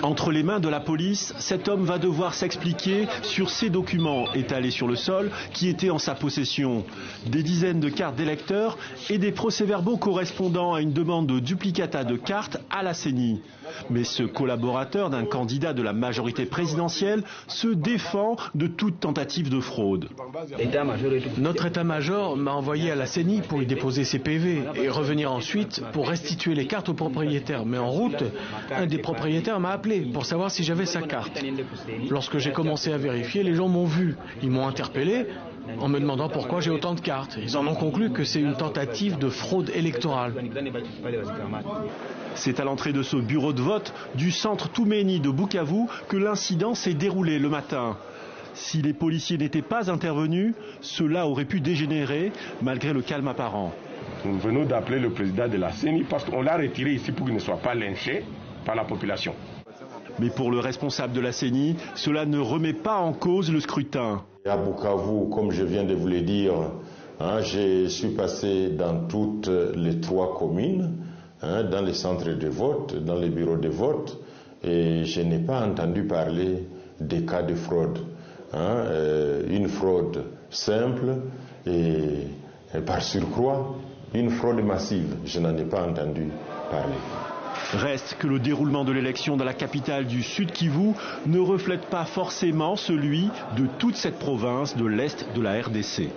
Entre les mains de la police, cet homme va devoir s'expliquer sur ces documents étalés sur le sol qui étaient en sa possession. Des dizaines de cartes d'électeurs et des procès-verbaux correspondant à une demande de duplicata de cartes à la CENI. Mais ce collaborateur d'un candidat de la majorité présidentielle se défend de toute tentative de fraude. Notre état-major m'a envoyé à la CENI pour y déposer ses PV et revenir ensuite pour restituer les cartes aux propriétaires. Mais en route, un des propriétaires m'a appelé pour savoir si j'avais sa carte. Lorsque j'ai commencé à vérifier, les gens m'ont vu. Ils m'ont interpellé en me demandant pourquoi j'ai autant de cartes. Ils en ont conclu que c'est une tentative de fraude électorale. C'est à l'entrée de ce bureau de vote du centre Toumeni de Bukavu que l'incident s'est déroulé le matin. Si les policiers n'étaient pas intervenus, cela aurait pu dégénérer malgré le calme apparent. Nous venons d'appeler le président de la CENI parce qu'on l'a retiré ici pour qu'il ne soit pas lynché par la population. Mais pour le responsable de la CENI, cela ne remet pas en cause le scrutin. À Bukavu, comme je viens de vous le dire, je suis passé dans toutes les 3 communes, dans les centres de vote, dans les bureaux de vote, et je n'ai pas entendu parler des cas de fraude. Une fraude simple et par surcroît, une fraude massive. Je n'en ai pas entendu parler. Reste que le déroulement de l'élection dans la capitale du Sud Kivu ne reflète pas forcément celui de toute cette province de l'Est de la RDC.